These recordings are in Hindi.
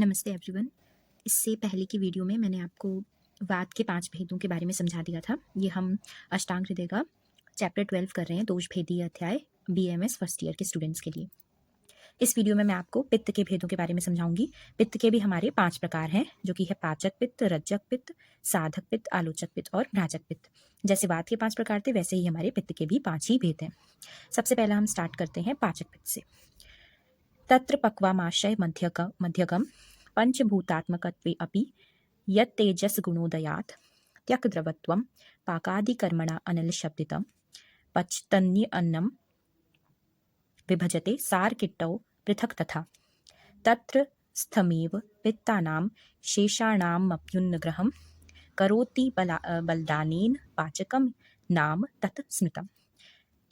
नमस्ते एवरीवन। इससे पहले की वीडियो में मैंने आपको वात के 5 भेदों के बारे में समझा दिया था। ये हम अष्टांग हृदय का चैप्टर 12 कर रहे हैं, दोष भेदीय अध्याय बीएमएस फर्स्ट ईयर के स्टूडेंट्स के लिए। इस वीडियो में मैं आपको पित्त के भेदों के बारे में समझाऊंगी। पित्त के भी हमारे 5 प्रकार हैं, जो कि है पाचक पित्त, रज्जक पित्त, साधक पित्त, आलोचक पित्त और भ्राजक पित्त। जैसे वात के 5 प्रकार थे, वैसे ही हमारे पित्त के भी 5 ही भेद हैं। सबसे पहला हम स्टार्ट करते हैं पाचक पित्त से। तत्र पक्वामाशय मध्यगम पंचभूतात्मकत्वे अपि यत्तेजसगुणोदयात् त्यक्द्रवत्वं पाकादिकर्मणा अनलशब्दितं पचतन्यन्नं विभजते सारकिट्टौ पृथक् तथा तत्र स्थमेव पित्तानां शेषाणामप्युन्नग्रहं करोति बलदानेन पाचकं नाम तत् स्मृतम्।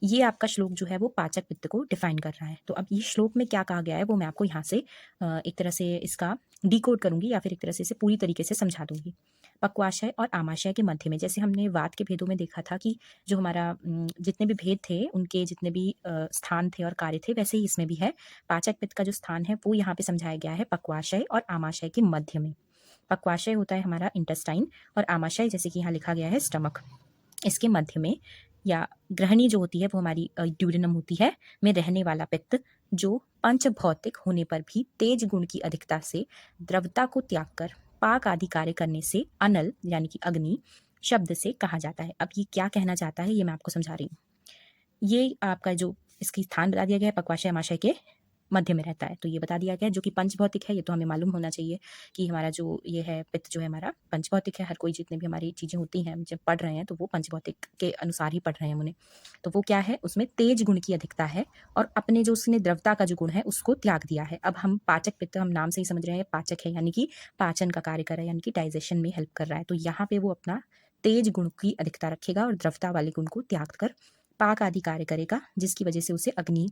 ये आपका श्लोक जो है वो पाचक पित्त को डिफाइन कर रहा है। तो अब ये श्लोक में क्या कहा गया है वो मैं आपको यहाँ से एक तरह से इसका डिकोड करूंगी या फिर एक तरह से इसे पूरी तरीके से समझा दूंगी। पक्वाशय और आमाशय के मध्य में, जैसे हमने वात के भेदों में देखा था कि जो हमारा जितने भी भेद थे उनके जितने भी स्थान थे और कार्य थे, वैसे ही इसमें भी है। पाचक पित्त का जो स्थान है वो यहाँ पे समझाया गया है पक्वाशय और आमाशय के मध्य में। पक्वाशय होता है हमारा इंटेस्टाइन और आमाशय जैसे कि यहाँ लिखा गया है स्टमक, इसके मध्य में या ग्रहणी जो होती है वो हमारी ड्यूडेनम होती है में रहने वाला पित्त, जो पंच भौतिक होने पर भी तेज गुण की अधिकता से द्रवता को त्याग कर पाक आदि कार्य करने से अनल यानी कि अग्नि शब्द से कहा जाता है। अब ये क्या कहना चाहता है ये मैं आपको समझा रही हूँ। ये आपका जो इसकी स्थान बता दिया गया है पक्वाशय आमाशय के मध्य में रहता है, तो ये बता दिया गया है जो कि पंचभौतिक है। ये तो हमें मालूम होना चाहिए कि हमारा जो ये है पित्त जो है हमारा पंचभौतिक है। हर कोई जितने भी हमारी चीज़ें होती हैं हम जब पढ़ रहे हैं तो वो पंचभौतिक के अनुसार ही पढ़ रहे हैं उन्हें। तो वो क्या है, उसमें तेज गुण की अधिकता है और अपने जो उसने द्रवता का जो गुण है उसको त्याग दिया है। अब हम पाचक पित्त, हम नाम से ही समझ रहे हैं पाचक है यानी कि पाचन का कार्य कर रहा है, यानी कि डाइजेशन में हेल्प कर रहा है। तो यहाँ पे वो अपना तेज गुण की अधिकता रखेगा और द्रवता वाले गुण को त्याग कर पाक आदि कार्य करेगा, जिसकी वजह से उसे अग्नि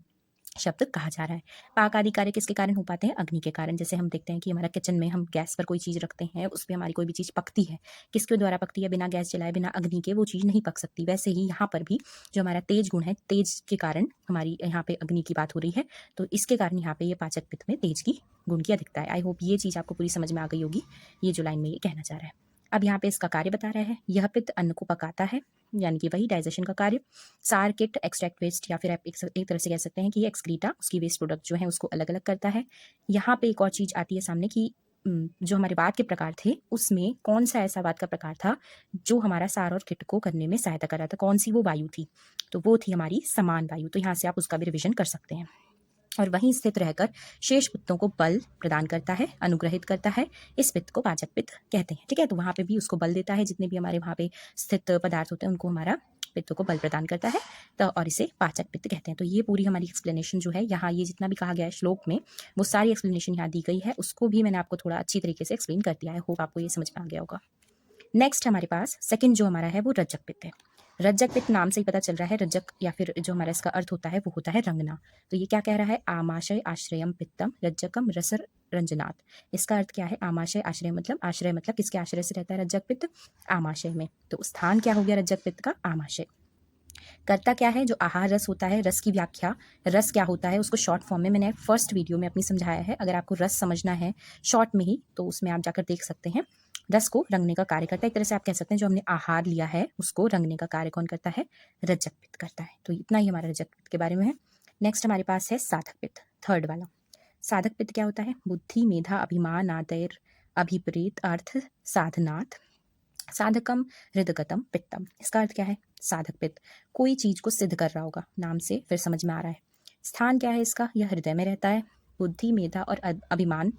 शब्द कहा जा रहा है। पाक आदि कार्य किसके कारण हो पाते हैं? अग्नि के कारण। जैसे हम देखते हैं कि हमारा किचन में हम गैस पर कोई चीज़ रखते हैं, उस पर हमारी कोई भी चीज़ पकती है, किसके द्वारा पकती है? बिना गैस जलाए, बिना अग्नि के वो चीज़ नहीं पक सकती। वैसे ही यहाँ पर भी जो हमारा तेज गुण है, तेज के कारण हमारी यहाँ पे अग्नि की बात हो रही है, तो इसके कारण यहाँ पे ये पाचक पित्त में तेज की गुण की अधिकता है। आई होप ये चीज़ आपको पूरी समझ में आ गई होगी, ये जो लाइन में ये कहना चाह रहा है। अब यहाँ पे इसका कार्य बता रहा है, यह पित्त अन्न को पकाता है, यानी कि वही डाइजेशन का कार्य। सार किट एक्सट्रैक्ट वेस्ट, या फिर आप एक तरह से कह सकते हैं कि ये एक्सक्रीटा उसकी वेस्ट प्रोडक्ट जो है उसको अलग अलग करता है। यहाँ पे एक और चीज़ आती है सामने कि जो हमारे वात के प्रकार थे उसमें कौन सा ऐसा वात का प्रकार था जो हमारा सार और किट को करने में सहायता कर रहा था, कौन सी वो वायु थी? तो वो थी हमारी समान वायु। तो यहाँ से आप उसका भी रिविजन कर सकते हैं। और वहीं स्थित रहकर शेष पित्तों को बल प्रदान करता है, अनुग्रहित करता है। इस पित्त को पाचक पित्त कहते हैं। ठीक है, तो वहाँ पे भी उसको बल देता है, जितने भी हमारे वहाँ पे स्थित पदार्थ होते हैं उनको हमारा पित्तों को बल प्रदान करता है, तो और इसे पाचक पित्त कहते हैं। तो ये पूरी हमारी एक्सप्लेनेशन जो है यहाँ, ये जितना भी कहा गया है श्लोक में, वो सारी एक्सप्लेनेशन यहाँ दी गई है। उसको भी मैंने आपको थोड़ा अच्छी तरीके से एक्सप्लेन कर दिया है। होप आपको ये समझ में आ गया होगा। नेक्स्ट हमारे पास सेकंड जो हमारा है वो रज्जक पित्त है। रज्जक पित्त नाम से ही पता चल रहा है, रज्जक या फिर जो हमारा इसका अर्थ होता है वो होता है रंगना। तो ये क्या कह रहा है? आमाशय आश्रयम पित्तम रज्जकम रसर रंजनात्। इसका अर्थ क्या है? आमाशय आश्रय मतलब, आश्रय मतलब किसके आश्रय से रहता है रज्जक पित्त? आमाशय में। तो स्थान क्या हो गया रज्जक पित्त का? आमाशय। करता क्या है? जो आहार रस होता है, रस की व्याख्या, रस क्या होता है उसको शॉर्ट फॉर्म में मैंने फर्स्ट वीडियो में अपनी समझाया है। अगर आपको रस समझना है शॉर्ट में ही तो उसमें आप जाकर देख सकते हैं। रस को रंगने का कार्य करता है, एक तरह से आप कह सकते हैं जो हमने आहार लिया है उसको रंगने का कार्य कौन करता है? रज्जक पित्त करता है। तो इतना ही हमारा रज्जक पित्त के बारे में है। नेक्स्ट हमारे पास है साधक पित्त, थर्ड वाला। साधक पित्त क्या होता है? बुद्धि मेधा अभिमान आदर अभिप्रेत अर्थ साधनात् साधकम हृदगतम पित्तम। इसका अर्थ क्या है? साधक पित्त कोई चीज को सिद्ध कर रहा होगा, नाम से फिर समझ में आ रहा है। स्थान क्या है इसका? यह हृदय में रहता है। बुद्धि मेधा और अभिमान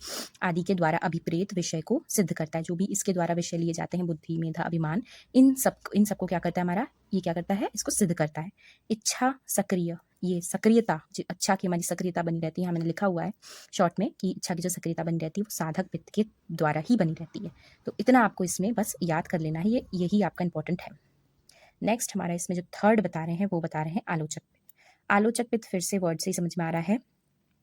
आदि के द्वारा अभिप्रेत विषय को सिद्ध करता है। जो भी इसके द्वारा विषय लिए जाते हैं, बुद्धि मेधा अभिमान, इन सबको क्या करता है हमारा? ये क्या करता है? इसको सिद्ध करता है। इच्छा सक्रिय, ये सक्रियता, जो अच्छा की हमारी सक्रियता बनी रहती है, मैंने लिखा हुआ है शॉर्ट में कि इच्छा की जो सक्रियता बनी रहती है वो साधक पित्त के द्वारा ही बनी रहती है। तो इतना आपको इसमें बस याद कर लेना है, यही आपका इंपॉर्टेंट है। नेक्स्ट हमारा इसमें जो थर्ड बता रहे हैं वो बता रहे हैं आलोचक पित्त। आलोचक पित्त फिर से वर्ड से ही समझ में आ रहा है,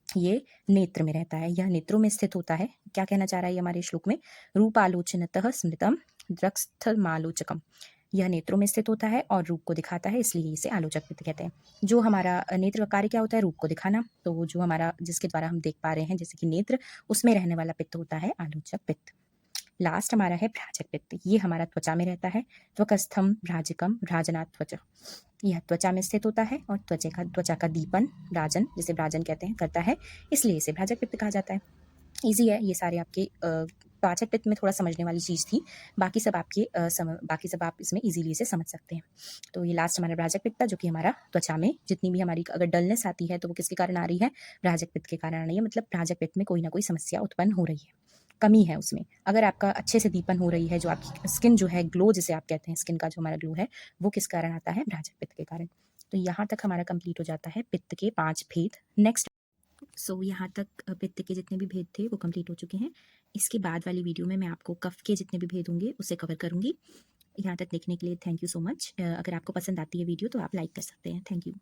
ये नेत्र में रहता है, यह नेत्रों में स्थित होता है। क्या कहना चाह रहा है ये हमारे श्लोक में? रूपालोचनतः स्मृतम द्रक्स्थमालोचकम। यह नेत्रों में स्थित होता है और रूप को दिखाता है, इसलिए इसे आलोचक पित्त कहते हैं। जो हमारा नेत्र का कार्य क्या होता है? रूप को दिखाना। तो जो हमारा जिसके द्वारा हम देख पा रहे हैं जैसे कि नेत्र, उसमें रहने वाला पित्त होता है आलोचक पित्त। लास्ट हमारा है भ्राजक पित्त। ये हमारा त्वचा में रहता है। त्वकस्थम भ्राजकम भ्राजना त्वचा। यह त्वचा में स्थित होता है और त्वचा का दीपन, राजन, जिसे भ्राजन कहते हैं, करता है, इसलिए इसे भ्राजक पित्त कहा जाता है। ईज़ी है, ये सारे आपके पाचक पित्त में थोड़ा समझने वाली चीज़ थी। बाकी सब आपके बाकी सब आप इसमें ईज़िली इसे समझ सकते हैं। तो ये लास्ट हमारा भ्राजक पित्त था, जो कि हमारा त्वचा में जितनी भी हमारी अगर डलनेस आती है तो वो किसके कारण आ रही है? भ्राजक पित्त के कारण आ रही है। मतलब भ्राजक पित्त में कोई ना कोई समस्या उत्पन्न हो रही है, कमी है उसमें। अगर आपका अच्छे से दीपन हो रही है, जो आपकी स्किन जो है, ग्लो जिसे आप कहते हैं, स्किन का जो हमारा ग्लो है, वो किस कारण आता है? भ्राजक पित्त के कारण। तो यहाँ तक हमारा कंप्लीट हो जाता है पित्त के 5 भेद। नेक्स्ट यहाँ तक पित्त के जितने भी भेद थे वो कंप्लीट हो चुके हैं। इसके बाद वाली वीडियो में मैं आपको कफ के जितने भी भेद होंगे उसे कवर करूँगी। यहाँ तक देखने के लिए थैंक यू सो मच। अगर आपको पसंद आती है वीडियो तो आप लाइक कर सकते हैं। Thank you.